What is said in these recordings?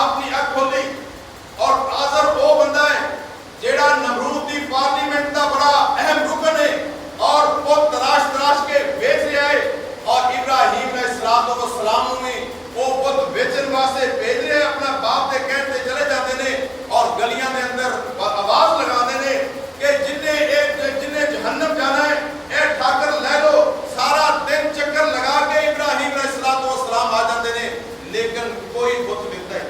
اپنی اک کھولی اور آزر وہ بندہ ہے جیڑا نمرود دی پارلیمنٹ دا بڑا اہم رکن ہے اور وہ تراش تراش کے بیچ رہا ہے اور ابراہیم علیہ السلام نے وہ بت بیچن واسطے بھیج رہے اپنا باپ دے کہتے چلے جاتے ہیں اور گلیاں دے اندر آواز لگا دے کہ جنہیں جہنم جانا ہے اے ٹھاکر لے لو سارا دن چکر لگا کے ابراہیم علیہ السلام آ جاتے ہیں لیکن کوئی بت ملتا ہے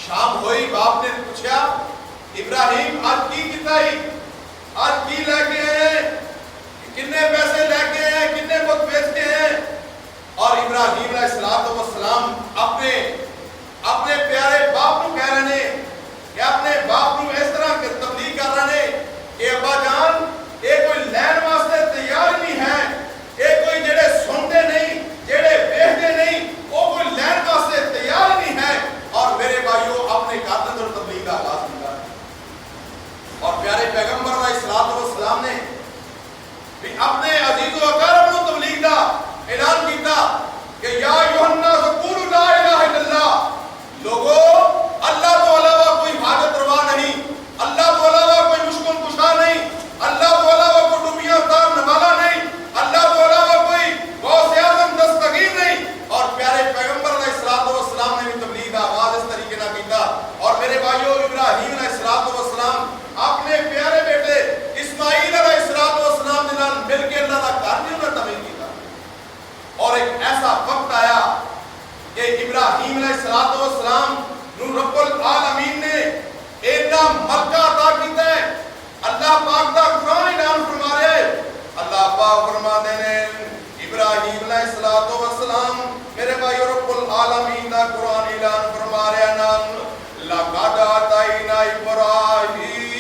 شام ہوئی باپ نے پوچھا ابراہیم آج کی کتا ہی آج کی لے کے ہیں کتنے پیسے لے کے ہیں کتنے بت بیچ کے ہیں اور ابراہیم علیہ السلام اپنے پیارے باپ کو کہہ رہے ہیں کہ اپنے باپ کو اس طرح کی تبلیغ کر رہے ہیں کہ ابا جان یہ کوئی لین واسطے تیار نہیں ہے یہ کوئی جڑے سنتے نہیں جڑے بیچتے نہیں وہ کوئی لین واسطے تیار نہیں ہے اور میرے بھائیوں اپنے قاتل اور تبلیغ کا آغاز کیا اور پیارے پیغمبر علیہ السلام نے بھی اپنے عزیز و اقارب کو تبلیغ کا اعلان کیتا کہ یا ایھا الناس قولوا لا الہ الا اللہ لوگو اللہ تو علاوہ کوئی حاجت روا نہیں اللہ تو علاوہ کوئی مشکل کشا نہیں اللہ تو علاوہ کوئی ڈوبیاں اتارنے والا نہیں اللہ تو علاوہ کوئی غوث اعظم دستگیر نہیں اور پیارے پیغمبر علیہ السلام نے بھی تبلیغ کا آغاز اس طریقے نہ کیتا اور میرے بھائیوں ابراہیم علیہ السلام اپنے پیارے بیٹے اسماعیل علیہ السلام کے نال مل کے اللہ کا گھر بھی انہوں نے تعمیر کیتا اور ایک ایسا وقت آیا کہ ابراہیم علیہ السلام نو رب العالمین نے اینا ملکہ عطا کیتا ہے اللہ پاک دا قرآن اعلان فرما رہے اللہ پاک فرما دینے ابراہیم علیہ السلام میرے بھائی رب العالمین دا قرآن اعلان فرما رہے نام لَقَدْ آتَيْنَا إِبْرَاهِيمَ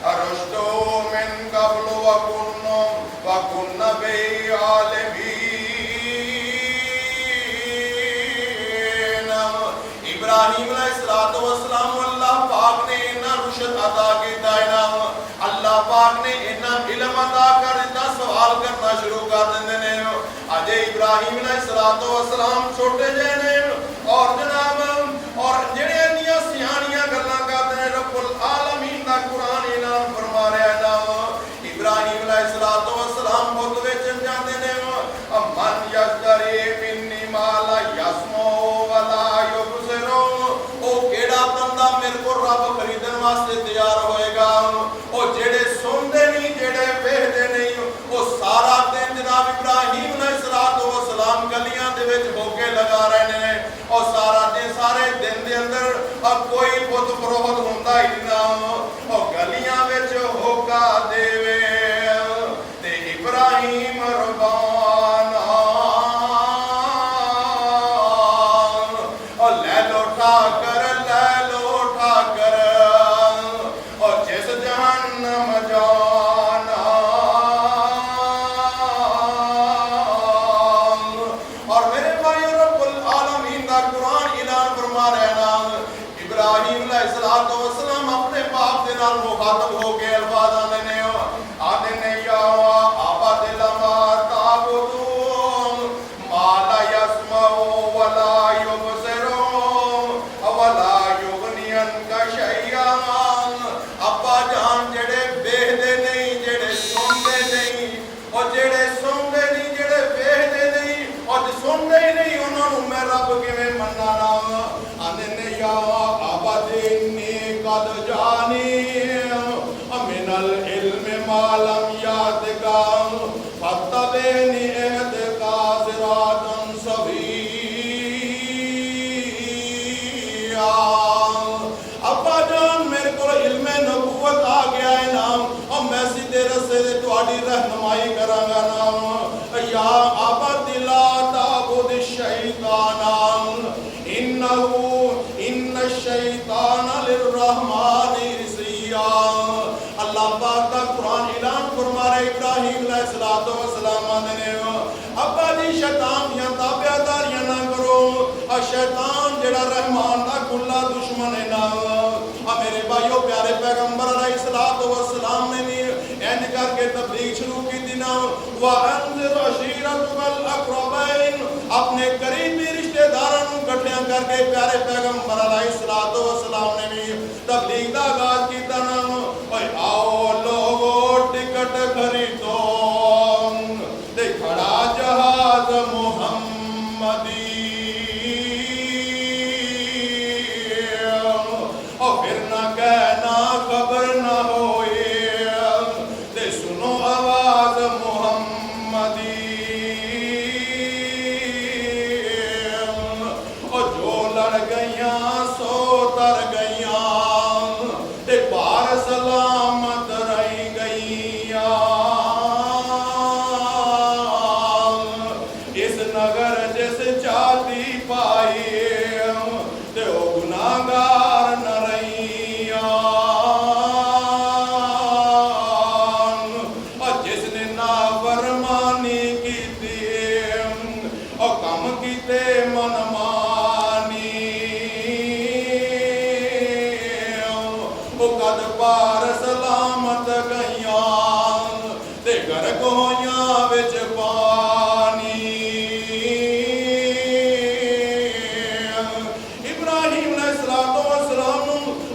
رُشْدَهُ مِنْ قَبْلُ وَكُنَّا بِهِ عَالِمِينَ ابراہیم علیہ السلام اللہ پاک نے انہا رشد عطا کیتا ہے اللہ پاک نے انہا علم عطا کر انہا سوال کرنا شروع کر دینے آجے ابراہیم علیہ السلام چھوٹے جینے اور جناب اور جنہیں انہیا سیانیاں گلنا کرتے ہیں رب العالمین دا قرآن اعلان فرما رہے ہیں ابراہیم علیہ السلام بہت ویچن جاتے ہیں من یشتری منی مالا یسمو ولا یبصرو او کیڑا بندہ میرے کو رب خریدن واسطے تیار ہوئے گا او جڑے سندے نہیں جڑے ویکھدے نہیں وہ سارا دن جناب ابراہیم علیہ السلام گلیاں دے وچ ہوکے لگا رہے ہیں اور سارے دن دے اندر اب کوئی بت فروخت ہوندا ہی نہ اور گلیاں وچ ہوکا دیوے تے ابراہیم ربانا اور لے لو ٹھاکر اور جس جہنم جانا اور میرے بھائی رب العالمین دا قرآن اعلان فرما رہے نام ابراہیم علیہ السلام اپنے باپ دے نال مخاطب ہو کے الفاظ آنے نے یا آباد لما تعبدون ما لا يسمع ولا يبصر ولا يغني عنك شيئا ابا جان جڑے ویکھدے نہیں جڑے سنتے نہیں اور جڑے سنتے نہیں جڑے ویکھدے نہیں اور سنتے ہی نہیں انہاں نوں میں رب کیویں مننا آنے نے یا آباد انی قد جانی من العلم ما لم یاتک فاتبعنی اهدک صراطا سویا ابا جان میرے کو علم نبوت آ گیا ہے نام اور میں سیدھے رستے سے تہاڈی رہنمائی کراں گا نام یا ابا لا تعبد الشیطان ان الشیطان للرحمن اللہ پاک کا قرآن اعلان فرما رہے ابراہیم علیہ السلام نے ابا جی شیطان دیا تابعداریاں نہ کرو اور شیطان جڑا رحمان دا کلا دشمن ہے نا میرے بھائیو پیارے پیغمبر علیہ السلام نے بھی اینج کر کے تبلیغ شروع کی دینا وَأَنذِرْ عَشِيرَتَكَ الْأَقْرَبَيْنَ اپنے قریبی رشتے کر کے پیارے پیغمبر علیہ الصلوۃ والسلام نے بھی تبلیغ دا آغاز کیتا نا اوے آؤ لوگو ٹکٹ خریدو تے کھڑا جہاز محمدی اور پھر نہ کہنا خبر نہ ہوئے تے سنو آواز محمدی اور جو لڑ گئیاں سو تر گئیاں تے پار سلامت رہی گئیاں اس نگر جس چاہتی پائی تے او گناہگار نہ رہیاں اور جس نے نافرمانی کیتی اور کم کیتے منمانی او قد پار سلامت گئیاں تے غرق ہویاں وچ پانی ابراہیم علیہ السلام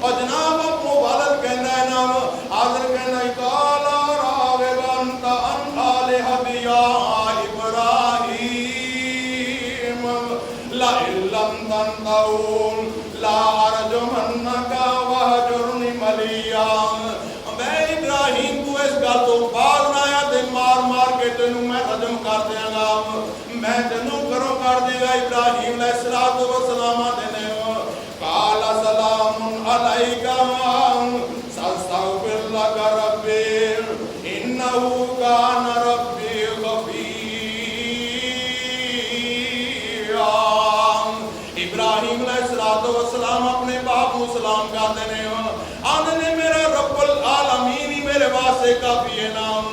اور جناب اپنے والد کہنا ہے نام حاضر کہنا ہے کالا راغبا انت ان آلہتی یا ابراہیم لئن لم تنتہوا لأرجمنک وہجرنی ملیا میں ابراہیم کو اس گل تو باز نہ آیا تے مار مار کے تینوں میں رجم کر دیاں گا میں تینوں گھروں کر دے گا ابراہیم علیہ السلام نے قال سلام علیک سأستغفر لک ربی انہ کان ربی غفورا ابراہیم علیہ السلام اپنے باپ کو سلام کرتے ہیں آنے نے میرا رب العالمین ہی میرے واسطے کافی ہے نام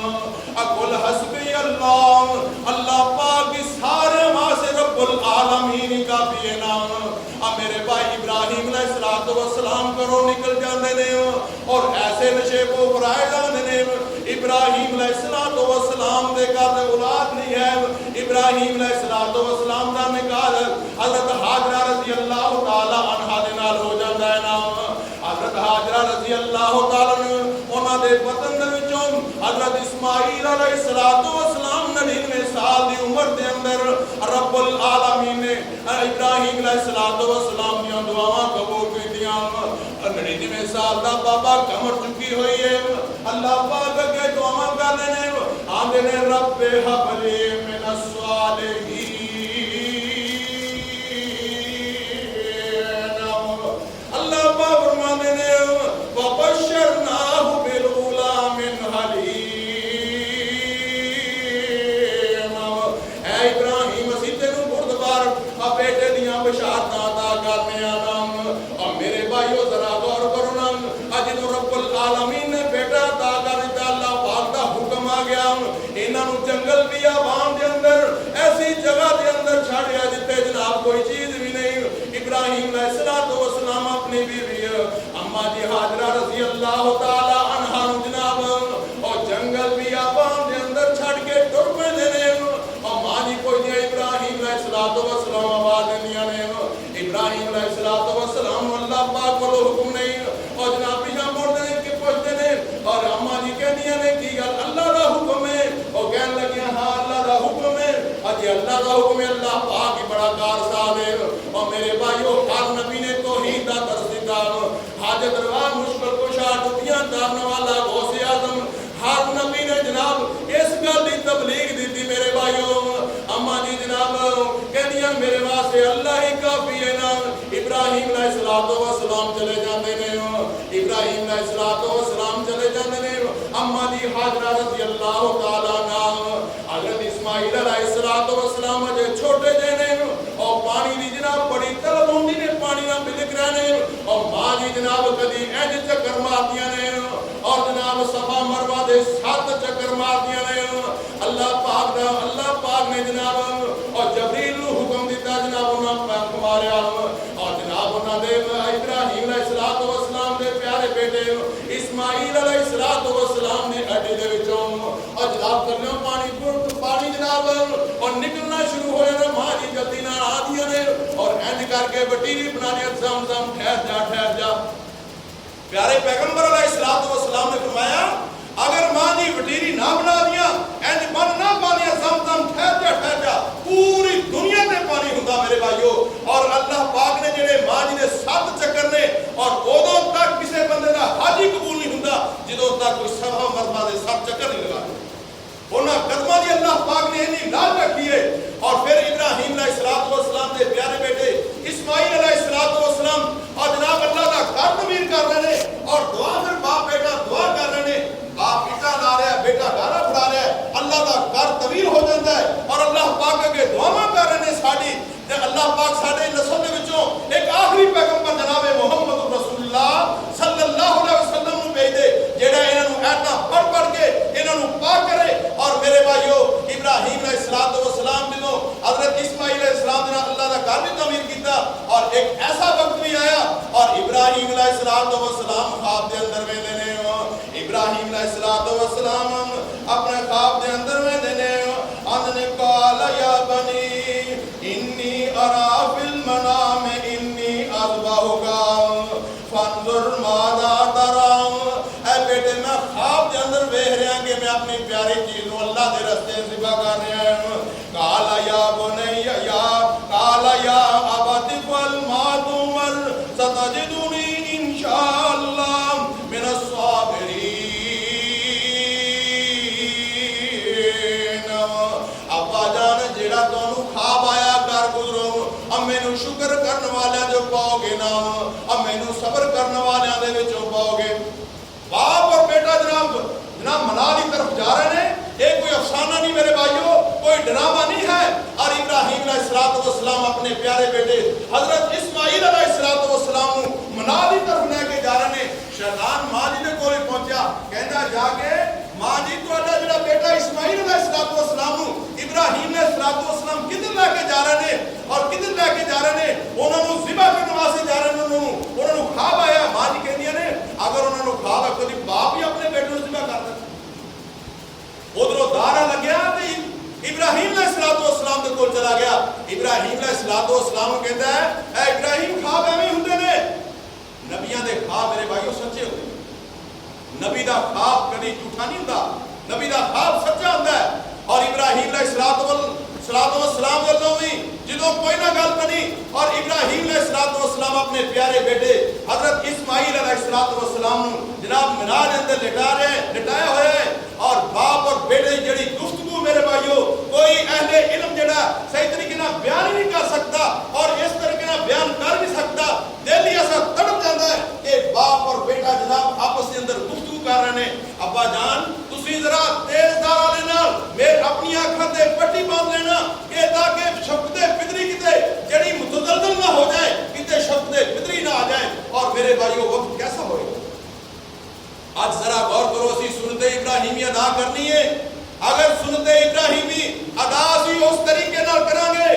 اقول حسبی اللہ اللہ پاک کی سارے واسطے رب العالمین ہی کافی ہے نام میرے بھائی ابراہیم علیہ السلام کرو نکل جاندے نے اور ایسے نشے کو برائے جاندے نے ابراہیم علیہ السلام دے گھر اولاد نہیں ہے ابراہیم علیہ السلام دا نکاح حضرت حاجرہ رضی اللہ تعالی عنہا دے نال ہو جاندا ہے نام حضرت حاجرہ رضی اللہ تعالی عنہ انہاں دے وطن دے وچوں حضرت اسماعیل علیہ السلام 99 سال دی عمر دے اندر رب العالمین نے ابراہیم علیہ السلام دیاں دعاواں قبول کیتیاں 99 سال دا بابا کمر چکی ہوئی ہے اللہ پاک اگے دعاواں کرنے نے آندے نے رب ہب لی من الصالحین اللہ پاک فرماندے نے وبشرناہ بالغلام حلیم اے ابراہیم اسی تینوں بردبار بیٹے دیاں بشارتاں عطا کرنے آنا اور میرے بھائیو ذرا غور کرو نا اج تو رب العالمین نے بیٹا عطا کر دتا اللہ پاک دا حکم آ گیا انہاں نوں جنگل بیابان دے اندر ایسی جگہ دے اندر چھڑیا جتے جناب کوئی چیز بھی نہیں ابراہیم علیہ السلام اپنی بیوی اما جی حاجرہ رضی اللہ تعالی عنہا جناب اور جنگل بیابان دے اندر چھڑ کے ٹر پے نے اور ماں جی کوئی نہیں ابراہیم علیہ السلام آواز دینیاں نے ابراہیم علیہ السلام اللہ پاک کو حکم نہیں اور جناب پیچھے مڑتے ہیں کہ پوچھتے ہیں اور اما جی کہنیاں نے کی گل اللہ دا حکم ہے اور کہنے لگے ہاں اللہ دا حکم ہے اجی اللہ دا حکم ہے اللہ پاک ہی بڑا کارساز ہے اور میرے بھائیو ہر نبی نے توحید دا درس دیتا حاجت روا مشکل کشا ٹوٹیاں تارنے والا غوث اعظم ہر نبی نے جناب اس گل دی تبلیغ دیتی میرے بھائیو اما جی جناب کہنیاں میرے واسطے اللہ ہی کافی ہے نا ابراہیم علیہ السلام چلے جاندے نے ابراہیم علیہ السلام چلے جاندے نے اما جی حاجرہ رضی اللہ تعالی عنہ حضرت اسماعیل علیہ السلام جے چھوٹے جے نے اور پانی دی جناب بڑی طلب ہوندی نے پانی نہ ملک رہنے اور ماں جی جناب کدی انج چکر مارتیاں نے اور جناب صفا مروہ دے 7 چکر مارتیاں نے اللہ پاک نے جناب اور جبریل نو حکم دیتا جناب انہاں پاک ماریا اور جناب انہاں دے ابراہیم علیہ السلام دے پیارے بیٹے اسماعیل علیہ السلام نے اڈے دے وچوں اور جناب کرنے پانی جناب اور نکلنا شروع ہویا نا ماں جی جلدی نال آ دیا نے اور انج کر کے وٹیری بنانی ہے، زم ٹھہر جا۔ پیارے پیغمبر علیہ السلام نے فرمایا اگر ماں جی وٹیری نہ بنا دیا، اینج بن نہ پانیا، زم ٹھہر جا، پوری دنیا تے پانی ہوندا میرے بھائیو۔ اور اللہ پاک نے جڑے ماں جی دے 7 چکر نے، اور ادوں تک کسے بندے دا حج ہی قبول نہیں ہوندا جدوں تک کوئی 7 مرتبہ دے 7 چکر نہیں لگا۔ انہاں قدماں دی اللہ پاک نے اینی لاج رکھی ہے۔ اور پھر ابراہیم علیہ السلام دے پیارے بیٹے اسماعیل علیہ السلام اور جناب اللہ دا گھر تعمیر کر رہے ہیں، اور دعا پھر باپ بیٹا دعا کر رہے ہیں، باپ بیٹا لا رہا ہے، بیٹا گارا پڑا رہا ہے، اللہ دا گھر تعمیر ہو جاتا ہے، اور اللہ پاک اگے دعاواں کر رہے ہیں ساڈی تے اللہ پاک ساڈے نسل دے وچوں ایک آخری پیغمبر جناب محمد رسول اللہ صلی اللہ علیہ وسلم نو بھیج دے جیڑا انہاں نو ایتاں پڑھ کے انہاں نو پاک کرے۔ اور میرے بھائیو ابراہیم علیہ السلام جدوں حضرت اسماعیل علیہ السلام نے اللہ دا گھر بھی تعمیر کیتا، اور ایک ایسا وقت بھی آیا اور ابراہیم علیہ السلام خواب دے اندر ویندے نے، ابراہیم علیہ السلام اپنے خواب دے اندر ویندے نے، اننے قال یا بنی انی ارا فی المنام انی اذبحک فانظر ماذا ترى۔ اے بیٹے میں خواب دے اندر ویکھ رہا کہ میں اپنی پیاری چیز نو اللہ دے راستے ذبح کر رہا ہوں۔ قال یا بنی قال یا ابت افعل ما تؤمر ستجدنی انشاء اللہ من الصابرین۔ ابا جان جیڑا تانوں خواب آیا کر گزرو، اب مینوں شکر کرن والیاں جو پاؤ گے نا، اب مینوں صبر کرن والیاں دے وچوں پاؤ گے۔ باپ اور بیٹا جناب منال کی طرف جا رہے ہیں، یہ کوئی افسانہ نہیں میرے بھائیو، کوئی ڈرامہ نہیں ہے۔ اور ابراہیم علیہ السلام اپنے پیارے بیٹے حضرت اسماعیل علیہ السلام منال کی طرف لے کے جا رہے ہیں۔ شیطان ماں جی دے کول پہنچیا، کہندا جا کے ماں جی تہاڈا جڑا بیٹا اسماعیل علیہ السلام ابراہیم علیہ السلام کدھر لے کے جا رہے ہیں، اور کدھر لے کے جا رہے ہیں؟ انہوں نے ذبح کرنے واسطے جا رہے ہیں، انہوں نے خواب آیا۔ ماں جی کہندیاں نے اگر انہوں نے خواب ہے کبھی باپ ہی اپنے بیٹے کو ذبح کر دے۔ ادھروں دارا لگیا تے ابراہیم علیہ السلام دے کول چلا گیا۔ ابراہیم علیہ السلام کہندا ہے اے ابراہیم خواب ایویں ہوندے نے، نبیاں دے خواب میرے بھائیو سچے ہوندے نے۔ نبی دا خواب کبھی جھوٹا نہیں ہوندا، نبی دا خواب سچا ہوندا ہے۔ اور ابراہیم علیہ السلام والوں بھی جدوں کوئی نہ گل بنی، اور ابراہیم علیہ السلام اپنے پیارے بیٹے حضرت اسماعیل علیہ السلام جناب منار اندر لٹائے ہوئے ہیں، اور باپ اور بیٹے جڑی گفتگو میرے بھائیو کوئی اہل علم جڑا صحیح طریقے نال بیان ہی نہیں کر سکتا، اور اس طریقے نال بیان کر نہیں سکتا۔ دل ہی ایسا تڑپ جاتا ہے کہ باپ اور بیٹا جناب آپس کے اندر گفتگو کر رہے ہیں، ابا جان تسی ذرا تیز دار والے نال میرے اپنی آنکھاں تے پٹی باندھ لینا کہ تاکہ شفقت فطری کتے جڑی متزلزل نہ ہو جائے، کتے شفقت فطری نہ آ جائے۔ اور میرے بھائیو وقت کیسا ہوئے گا؟ آج ذرا غور کرو، اسی سنت ابراہیمی ادا کرنی ہے۔ اگر سنت ابراہیمی ادا اسی اس طریقے نال کریں گے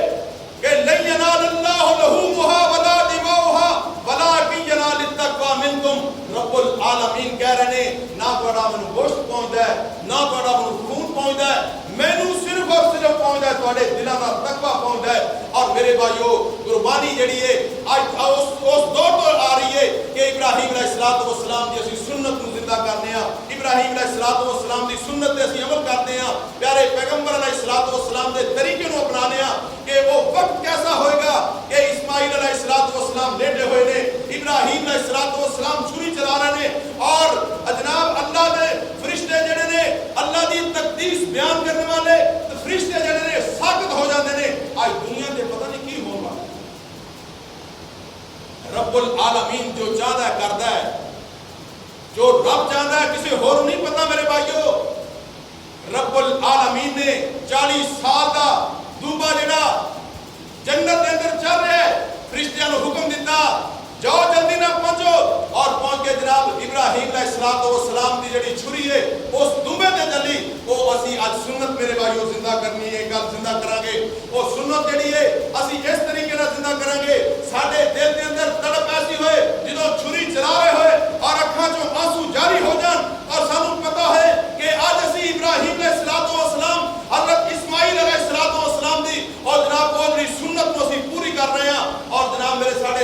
کہ لن ینال اللہ لحومها ولا دماؤها ولکن ینال التقوی منکم، رب العالمین کہہ رہے ہیں نہ تہاڈا مینوں گوشت پہنچدا ہے، نہ تہاڈا مینوں خون پہنچدا ہے، مینوں صرف اور صرف پہنچدا ہے تہاڈے دلاں دا تقوی پہنچدا ہے۔ اور میرے بھائیو قربانی جڑی ہے اج اس دور تو آ رہی ہے کہ ابراہیم علیہ السلام دی اسی سنت نو زندہ کرنے ہاں، ابراہیم علیہ السلام دی سنت تے اسی عمل کرتے ہیں، پیارے پیغمبر علیہ السلام دے طریقے نو اپنانے ہاں کہ وہ وقت کیسا ہوئے گا کہ اسماعیل علیہ السلام لیٹے ہوئے نے، ابراہیم علیہ السلام چھری چلا رہے ہیں، اور جناب اللہ دے فرشتے جڑے نے اللہ دی تقدیس بیان کرنے والے فرشتے جڑے نے ساکت ہو جاتے ہیں۔ آج دنیا دے پتہ نہیں کی ہوگا، رب العالمین جو چاہتا ہے کرتا ہے، جو رب چاہتا ہے کسی اور نہیں پتا میرے بھائیو۔ رب العالمین نے 40 سال دا دوبا جڑا جنت دے اندر چل رہا ہے، فرشتیاں نو حکم دیتا جاؤ جلدی نہ پہنچو، اور پہنچ کے جناب ابراہیم علیہ السلام دی جڑی چھری ہے اس دوبے تے چلی۔ وہ اسی اج سنت میرے بھائیو زندہ کرنی ہے، کل زندہ کریں گے۔ وہ سنت جڑی ہے اسی اس طریقے نال زندہ کریں گے، ساڈے دل دے اندر تڑپ ایسی ہوئے جدوں چھری چلا رہے ہوئے اور اکھاں چوں آنسو جاری ہو جان، اور سانوں پتہ ہے کہ اج اسی ابراہیم علیہ السلام حضرت اسماعیل علیہ السلام دی اور جناب وہ جڑی سنت کو اسی پوری کر رہے ہیں، اور جناب میرے ساڈے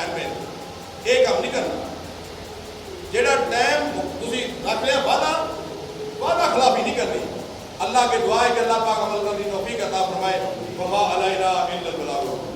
بہن میں یہ کام نہیں کرنا جہاں ٹائم تھی رکھ لیا وعدہ خلافی نہیں کرنی اللہ کے دعا ہے کہ اللہ پاک عمل کرنے کی توفیق عطا فرمائے وما علینا الا البلاغ